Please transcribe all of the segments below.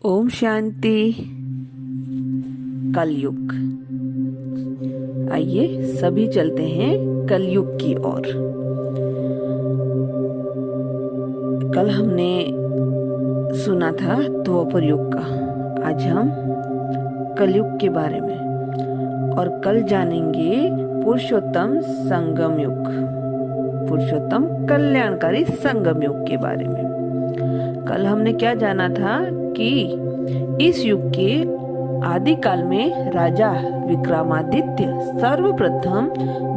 ओम शांति। कलयुग। आइए सभी चलते हैं कलयुग की ओर। कल हमने सुना था द्वापर युग का, आज हम कलयुग के बारे में और कल जानेंगे पुरुषोत्तम संगम युग, पुरुषोत्तम कल्याणकारी संगम युग के बारे में। कल हमने क्या जाना था कि इस युग के आदि काल में राजा विक्रमादित्य सर्वप्रथम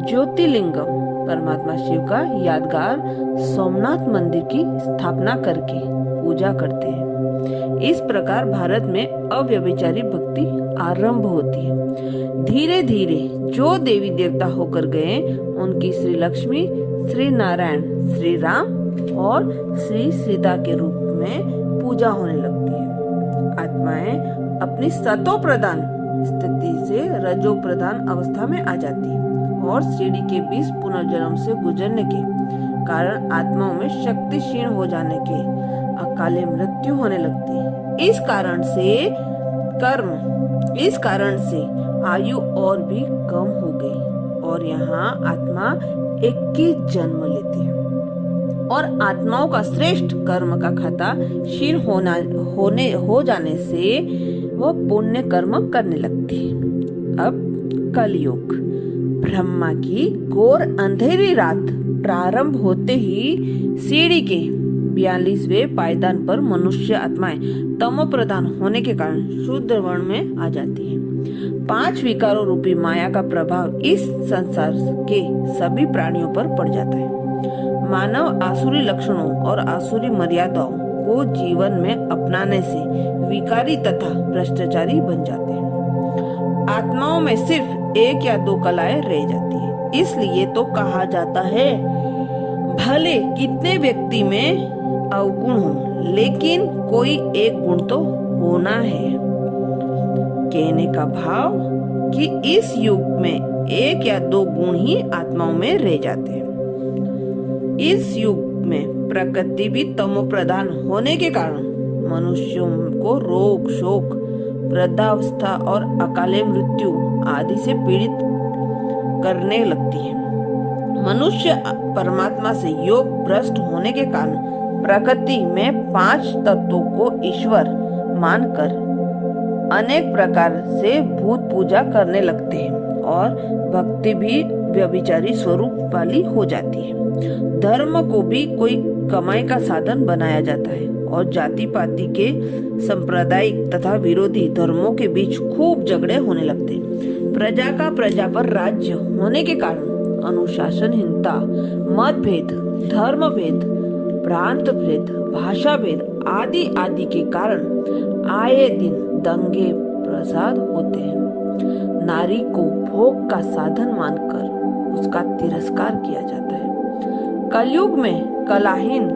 ज्योतिर्लिंगम परमात्मा शिव का यादगार सोमनाथ मंदिर की स्थापना करके पूजा करते हैं। इस प्रकार भारत में अव्यभिचारी भक्ति आरंभ होती है। धीरे धीरे जो देवी देवता होकर गए उनकी श्री लक्ष्मी, श्री नारायण, श्री राम और श्री सीता के रूप में पूजा होने लगती है। आत्माएं अपनी सतो प्रधान स्थिति से रजो प्रधान अवस्था में आ जाती है और सीढ़ी के 20 पुनर्जन्म से गुजरने के कारण आत्माओं में शक्ति क्षीण हो जाने के अकाले मृत्यु होने लगती है। इस कारण से आयु और भी कम हो गई और यहाँ आत्मा 21 जन्म लेती है और आत्माओं का श्रेष्ठ कर्म का खाता क्षीण हो जाने से वह पुण्य कर्म करने लगती है। अब कलयुग। ब्रह्मा की घोर अंधेरी रात प्रारंभ होते ही सीढ़ी के 42वें पायदान पर मनुष्य आत्माएं तमो प्रधान होने के कारण शूद्र वर्ण में आ जाती है। 5 विकारों रूपी माया का प्रभाव इस संसार के सभी प्राणियों पर पड़ जाता है। मानव आसुरी लक्षणों और आसुरी मर्यादाओं को जीवन में अपनाने से विकारी तथा भ्रष्टाचारी बन जाते हैं। आत्माओं में सिर्फ 1 या 2 कलाएं रह जाती है। इसलिए तो कहा जाता है भले कितने व्यक्ति में अवगुण हो लेकिन कोई एक गुण तो होना है। कहने का भाव कि इस युग में 1 या 2 गुण ही आत्माओं में रह जाते हैं। इस युग में प्रकृति भी तमो प्रधान होने के कारण मनुष्यों को रोग, शोक, वृद्धावस्था और अकाले मृत्यु आदि से पीड़ित करने लगती है। मनुष्य परमात्मा से योग भ्रष्ट होने के कारण प्रकृति में 5 तत्वों को ईश्वर मानकर अनेक प्रकार से भूत पूजा करने लगते हैं और भक्ति भी व्यभिचारी स्वरूप वाली हो जाती है। धर्म को भी कोई कमाई का साधन बनाया जाता है और जाति पाति के सांप्रदायिक तथा विरोधी धर्मों के बीच खूब झगड़े होने लगते हैं। प्रजा का प्रजा पर राज्य होने के कारण अनुशासनहीनता, मतभेद, धर्म भेद, प्रांत भेद, भाषा भेद आदि आदि के कारण आए दिन दंगे प्रसाद होते हैं। नारी को भोग का साधन मानकर उसका तिरस्कार किया जाता है। कलयुग में कलाहीन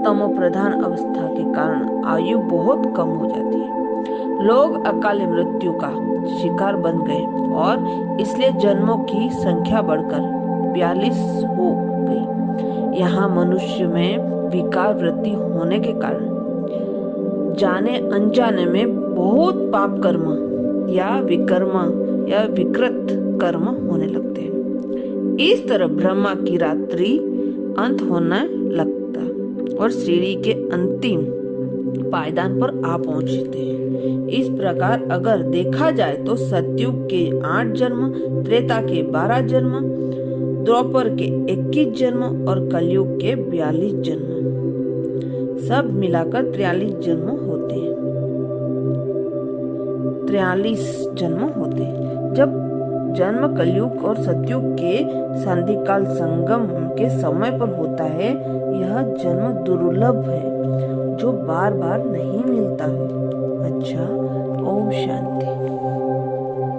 तमो प्रधान अवस्था के कारण आयु बहुत कम हो जाती है। लोग अकाले मृत्यु का शिकार बन गए और इसलिए जन्मों की संख्या बढ़कर 42 हो गई। यहाँ मनुष्य में विकार वृत्ति होने के कारण जाने अनजाने में बहुत पाप कर्म या विकर्म या विकृत कर्म होने लगते हैं। इस तरह ब्रह्मा की रात्रि अंत होने लगता और सीढ़ी के अंतिम पायदान पर आ पहुंचते हैं। इस प्रकार अगर देखा जाए तो सतयुग के 8 जन्म, त्रेता के 12 जन्म, द्वापर के 21 जन्म और कलयुग के 42 जन्म, सब मिलाकर 43 जन्म होते हैं। 43 जन्म होते हैं। जब जन्म कलयुग और सतयुग के संधिकाल संगम के समय पर होता है, यह जन्म दुर्लभ है जो बार बार नहीं मिलता है। अच्छा, ओम शांति।